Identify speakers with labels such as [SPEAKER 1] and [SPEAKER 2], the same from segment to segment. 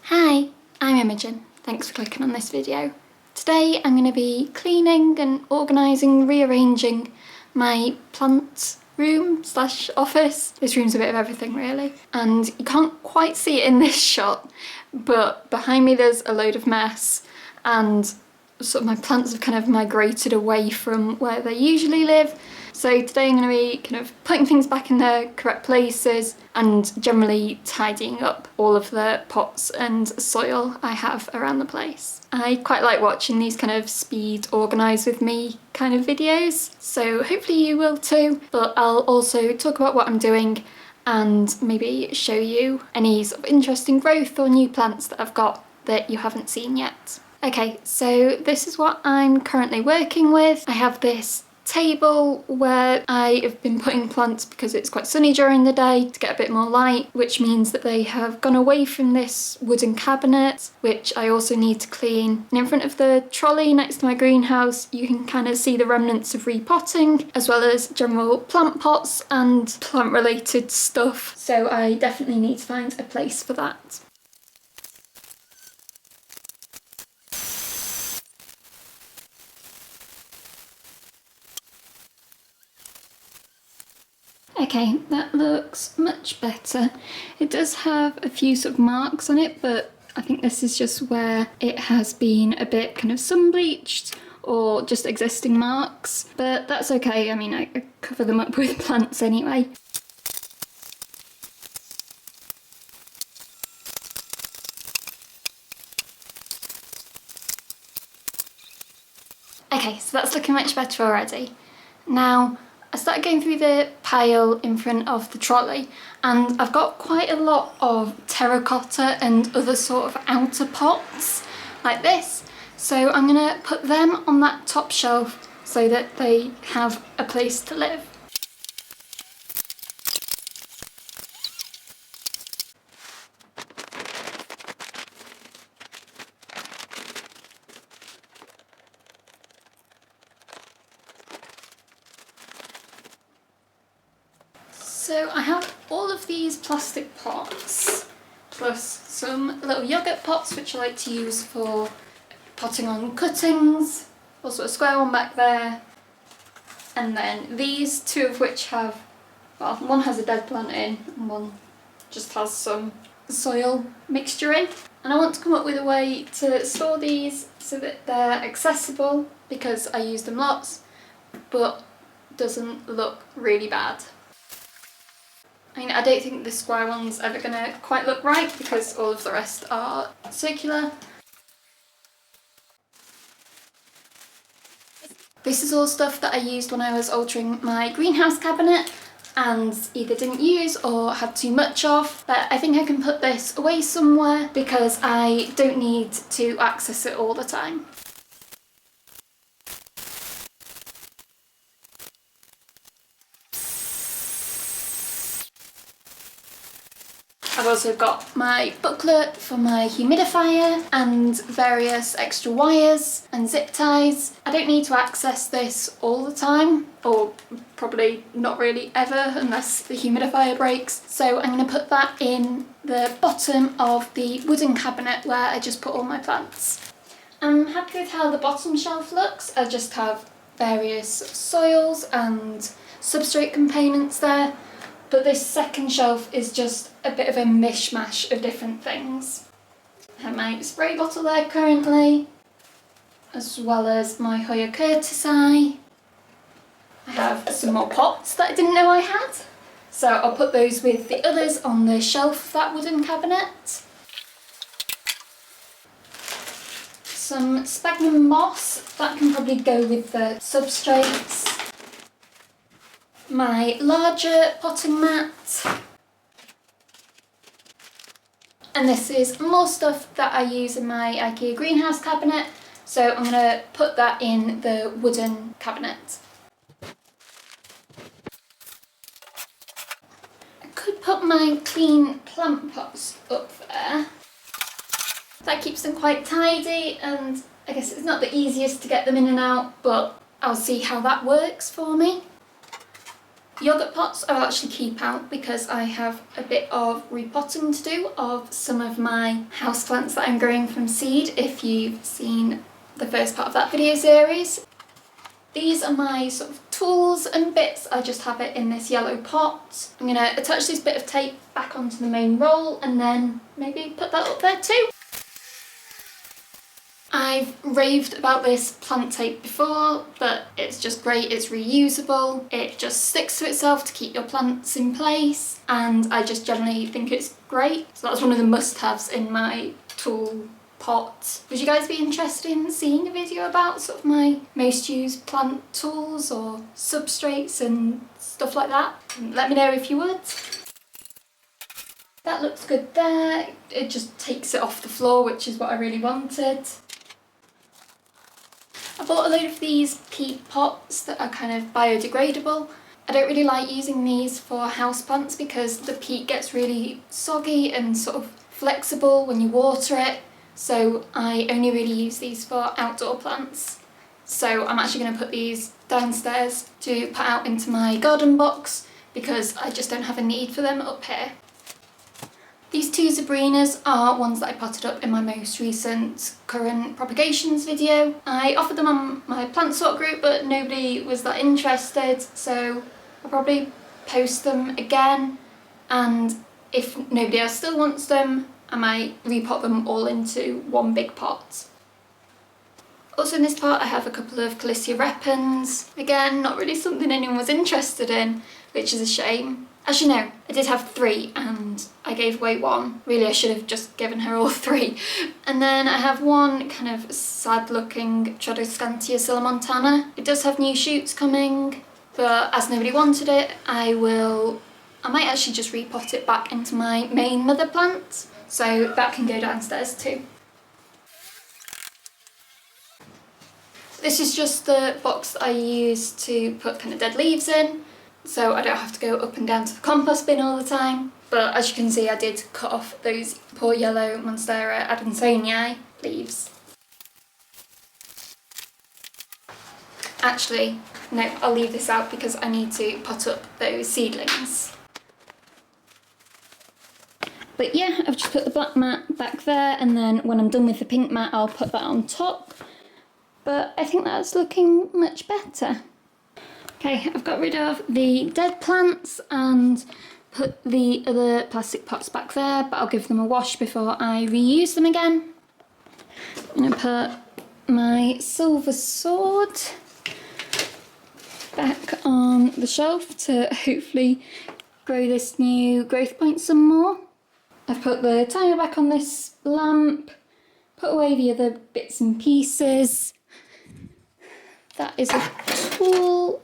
[SPEAKER 1] Hi, I'm Imogen. Thanks for clicking on this video. Today I'm going to be cleaning and organising, rearranging my plant room slash office. This room's a bit of everything really, and you can't quite see it in this shot, but behind me there's a load of mess and sort of my plants have kind of migrated away from where they usually live. So today I'm going to be kind of putting things back in their correct places and generally tidying up all of the pots and soil I have around the place. I quite like watching these kind of speed organise with me kind of videos, so hopefully you will too, but I'll also talk about what I'm doing and maybe show you any sort of interesting growth or new plants that I've got that you haven't seen yet. Okay, so this is what I'm currently working with. I have this table where I have been putting plants because it's quite sunny during the day to get a bit more light, which means that they have gone away from this wooden cabinet, which I also need to clean. And in front of the trolley next to my greenhouse, you can kind of see the remnants of repotting, as well as general plant pots and plant related stuff. So I definitely need to find a place for that. Okay, that looks much better. It does have a few sort of marks on it, but I think this is just where it has been a bit kind of sun bleached or just existing marks, but that's okay. I mean, I cover them up with plants anyway. Okay, so that's looking much better already. Now, I started going through the pile in front of the trolley and I've got quite a lot of terracotta and other sort of outer pots like this. So I'm going to put them on that top shelf so that they have a place to live. So I have all of these plastic pots, plus some little yogurt pots which I like to use for potting on cuttings, also a square one back there, and then these two of which have, well, one has a dead plant in and one just has some soil mixture in. And I want to come up with a way to store these so that they're accessible because I use them lots, but doesn't look really bad. I mean, I don't think the square one's ever going to quite look right because all of the rest are circular. This is all stuff that I used when I was altering my greenhouse cabinet and either didn't use or had too much of, but I think I can put this away somewhere because I don't need to access it all the time. I've also got my booklet for my humidifier and various extra wires and zip ties. I don't need to access this all the time, or probably not really ever unless the humidifier breaks. So I'm going to put that in the bottom of the wooden cabinet where I just put all my plants. I'm happy with how the bottom shelf looks. I just have various soils and substrate components there. But this second shelf is just a bit of a mishmash of different things. I have my spray bottle there currently, as well as my Hoya curtisi. I have some more pots that I didn't know I had, so I'll put those with the others on the shelf of that wooden cabinet. Some sphagnum moss, that can probably go with the substrates. My larger potting mat, and this is more stuff that I use in my IKEA greenhouse cabinet, so I'm going to put that in the wooden cabinet. I could put my clean plant pots up there. That keeps them quite tidy, and I guess it's not the easiest to get them in and out, but I'll see how that works for me. Yogurt pots I will actually keep out because I have a bit of repotting to do of some of my houseplants that I'm growing from seed, if you've seen the first part of that video series. These are my sort of tools and bits. I just have it in this yellow pot. I'm going to attach this bit of tape back onto the main roll and then maybe put that up there too. I've raved about this plant tape before, but it's just great, it's reusable, it just sticks to itself to keep your plants in place, and I just generally think it's great. So that's one of the must-haves in my tool pot. Would you guys be interested in seeing a video about sort of my most used plant tools or substrates and stuff like that? Let me know if you would. That looks good there. It just takes it off the floor, which is what I really wanted. I bought a load of these peat pots that are kind of biodegradable. I don't really like using these for houseplants because the peat gets really soggy and sort of flexible when you water it, so I only really use these for outdoor plants. So I'm actually going to put these downstairs to put out into my garden box because I just don't have a need for them up here. These two Zabrinas are ones that I potted up in my most recent currant propagations video. I offered them on my plant sort group, but nobody was that interested, so I'll probably post them again, and if nobody else still wants them, I might repot them all into one big pot. Also in this pot I have a couple of Calissia repens. Again, not really something anyone was interested in, which is a shame. As you know, I did have 3 and I gave away 1. Really, I should have just given her all 3. And then I have one kind of sad looking Trodoscantia silamontana. It does have new shoots coming, but as nobody wanted it, I might actually just repot it back into my main mother plant, so that can go downstairs too. This is just the box that I use to put kind of dead leaves in, so I don't have to go up and down to the compost bin all the time. But as you can see, I did cut off those poor yellow Monstera adansonii leaves. Actually, no, I'll leave this out because I need to pot up those seedlings. But yeah, I've just put the black mat back there, and then when I'm done with the pink mat, I'll put that on top. But I think that's looking much better. Okay, I've got rid of the dead plants and put the other plastic pots back there, but I'll give them a wash before I reuse them again. I'm going to put my silver sword back on the shelf to hopefully grow this new growth point some more. I've put the timer back on this lamp, put away the other bits and pieces. That is a tool,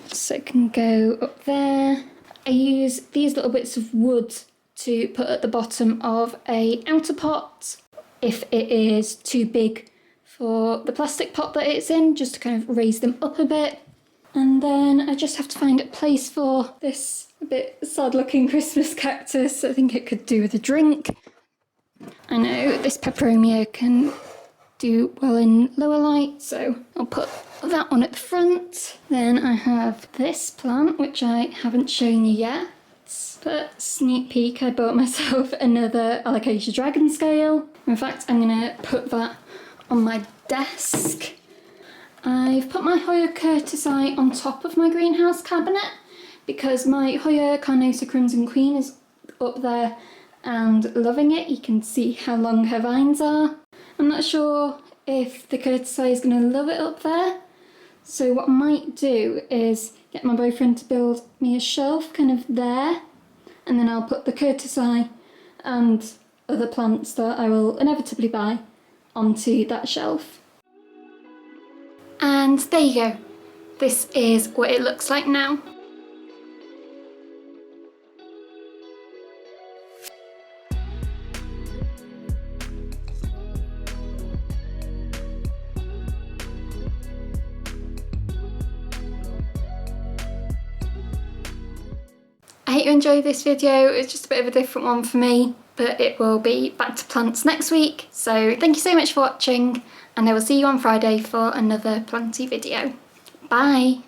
[SPEAKER 1] so it can go up there. I use these little bits of wood to put at the bottom of a outer pot if it is too big for the plastic pot that it's in, just to kind of raise them up a bit. And then I just have to find a place for this a bit sad looking Christmas cactus. I think it could do with a drink. I know this peperomia can do well in lower light, so I'll put that one at the front. Then I have this plant, which I haven't shown you yet, but sneak peek, I bought myself another Alocasia dragon scale. In fact, I'm gonna put that on my desk. I've put my Hoya curtisi on top of my greenhouse cabinet because my Hoya carnosa crimson queen is up there and loving it. You can see how long her vines are. I'm not sure if the curtisi is going to love it up there, so what I might do is get my boyfriend to build me a shelf kind of there, and then I'll put the curtisi and other plants that I will inevitably buy onto that shelf. And there you go. This is what it looks like now. I hope you enjoyed this video. It's just a bit of a different one for me, but it will be back to plants next week. So thank you so much for watching, and I will see you on Friday for another planty video. Bye!